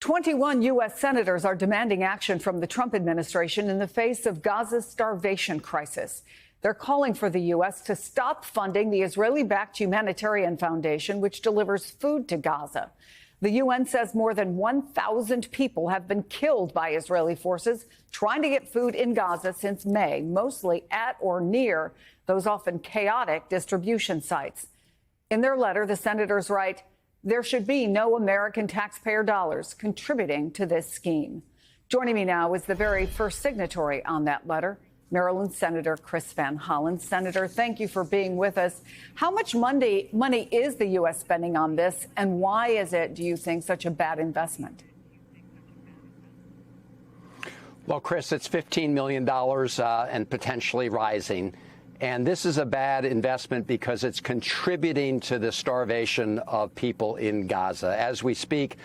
21 U.S. senators are demanding action from the Trump administration in the face of Gaza's starvation crisis. They're calling for the U.S. to stop funding the Israeli-backed humanitarian foundation, which delivers food to Gaza. The UN says more than 1,000 people have been killed by Israeli forces trying to get food in Gaza since May, mostly at or near those often chaotic distribution sites. In their letter, the senators write, there should be no American taxpayer dollars contributing to this scheme. Joining me now is the very first signatory on that letter, Maryland Senator Chris Van Hollen. Senator, thank you for being with us. How much money is the U.S. spending on this, and why is it, do you think, such a bad investment? Well, Chris, it's $15 million and potentially rising. And this is a bad investment because it's contributing to the starvation of people in Gaza. As we speak,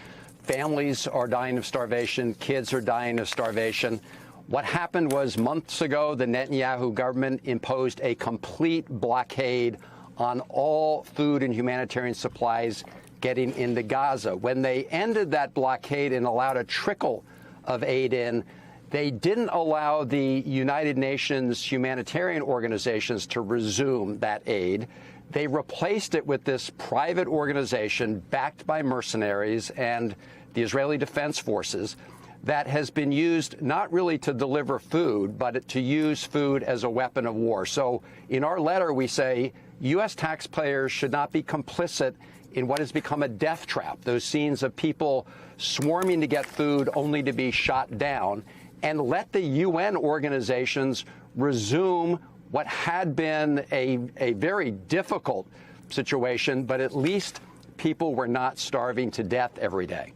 families are dying of starvation. Kids are dying of starvation. What happened was months ago, the Netanyahu government imposed a complete blockade on all food and humanitarian supplies getting into Gaza. When they ended that blockade and allowed a trickle of aid in, they didn't allow the United Nations humanitarian organizations to resume that aid. They replaced it with this private organization backed by mercenaries and the Israeli Defense Forces that has been used not really to deliver food, but to use food as a weapon of war. So in our letter, we say U.S. taxpayers should not be complicit in what has become a death trap, those scenes of people swarming to get food only to be shot down, and let the UN organizations resume what had been a very difficult situation, but at least people were not starving to death every day.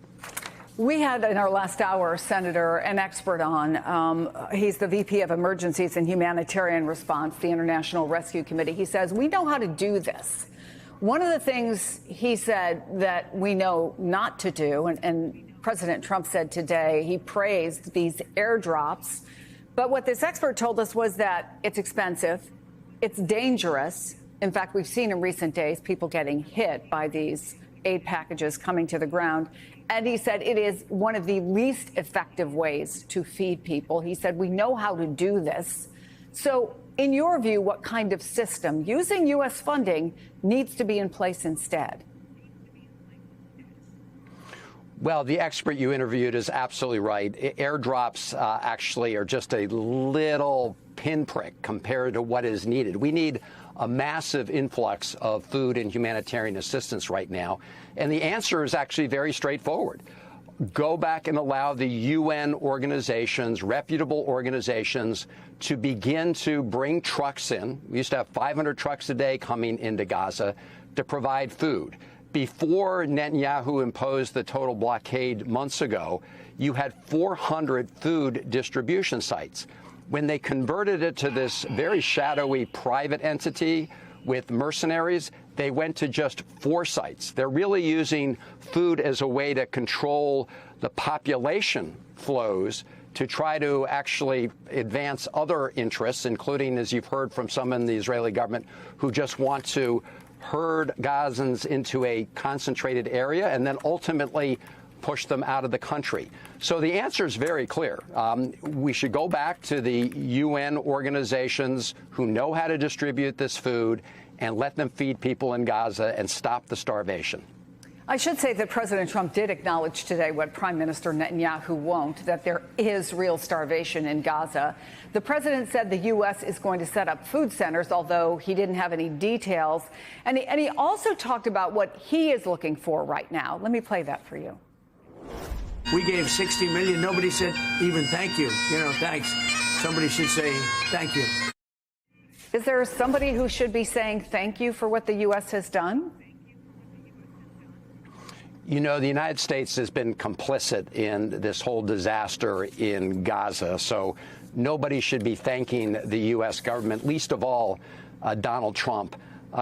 We had in our last hour, Senator, an expert on. He's the VP of Emergencies and Humanitarian Response, the International Rescue Committee. He says, we know how to do this. One of the things he said that we know not to do, and President Trump said today, he praised these airdrops. But what this expert told us was that it's expensive, it's dangerous. In fact, we've seen in recent days people getting hit by these aid packages coming to the ground. And he said it is one of the least effective ways to feed people. He said we know how to do this. So in your view, what kind of system using U.S. funding needs to be in place instead? Well, the expert you interviewed is absolutely right. Airdrops actually are just a little pinprick compared to what is needed. We need a massive influx of food and humanitarian assistance right now. And the answer is actually very straightforward. Go back and allow the UN organizations, reputable organizations, to begin to bring trucks in. We used to have 500 trucks a day coming into Gaza to provide food. Before Netanyahu imposed the total blockade months ago, you had 400 food distribution sites. When they converted it to this very shadowy private entity with mercenaries, they went to just 4 sites. They're really using food as a way to control the population flows to try to actually advance other interests, including, as you've heard from some in the Israeli government, who just want to herd Gazans into a concentrated area and then ultimately push them out of the country. So the answer is very clear. We should go back to the UN organizations who know how to distribute this food and let them feed people in Gaza and stop the starvation. I should say that President Trump did acknowledge today what Prime Minister Netanyahu won't, that there is real starvation in Gaza. The president said the U.S. is going to set up food centers, although he didn't have any details. And he also talked about what he is looking for right now. Let me play that for you. We gave $60 million. Nobody said even thank you. Thanks. Somebody should say thank you. Is there somebody who should be saying thank you for what the U.S. has done? You know, the United States has been complicit in this whole disaster in Gaza, so nobody should be thanking the U.S. government, least of all Donald Trump.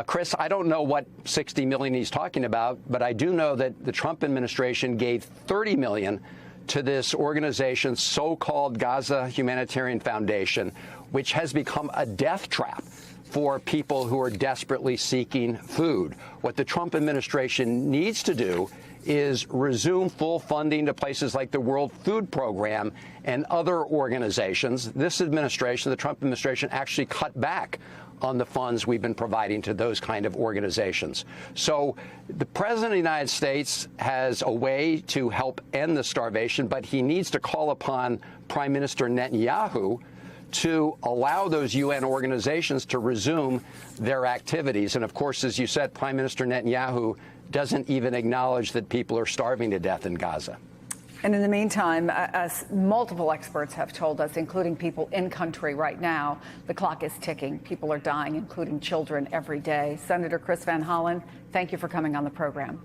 Chris, I don't know what $60 million he's talking about, but I do know that the Trump administration gave $30 million to this organization, so-called Gaza Humanitarian Foundation, which has become a death trap for people who are desperately seeking food. What the Trump administration needs to do is resume full funding to places like the World Food Program and other organizations. This administration, the Trump administration, actually cut back on the funds we've been providing to those kind of organizations. So the President of the United States has a way to help end the starvation, but he needs to call upon Prime Minister Netanyahu to allow those UN organizations to resume their activities. And of course, as you said, Prime Minister Netanyahu doesn't even acknowledge that people are starving to death in Gaza. And in the meantime, as multiple experts have told us, including people in country right now, the clock is ticking. People are dying, including children, every day. Senator Chris Van Hollen, thank you for coming on the program.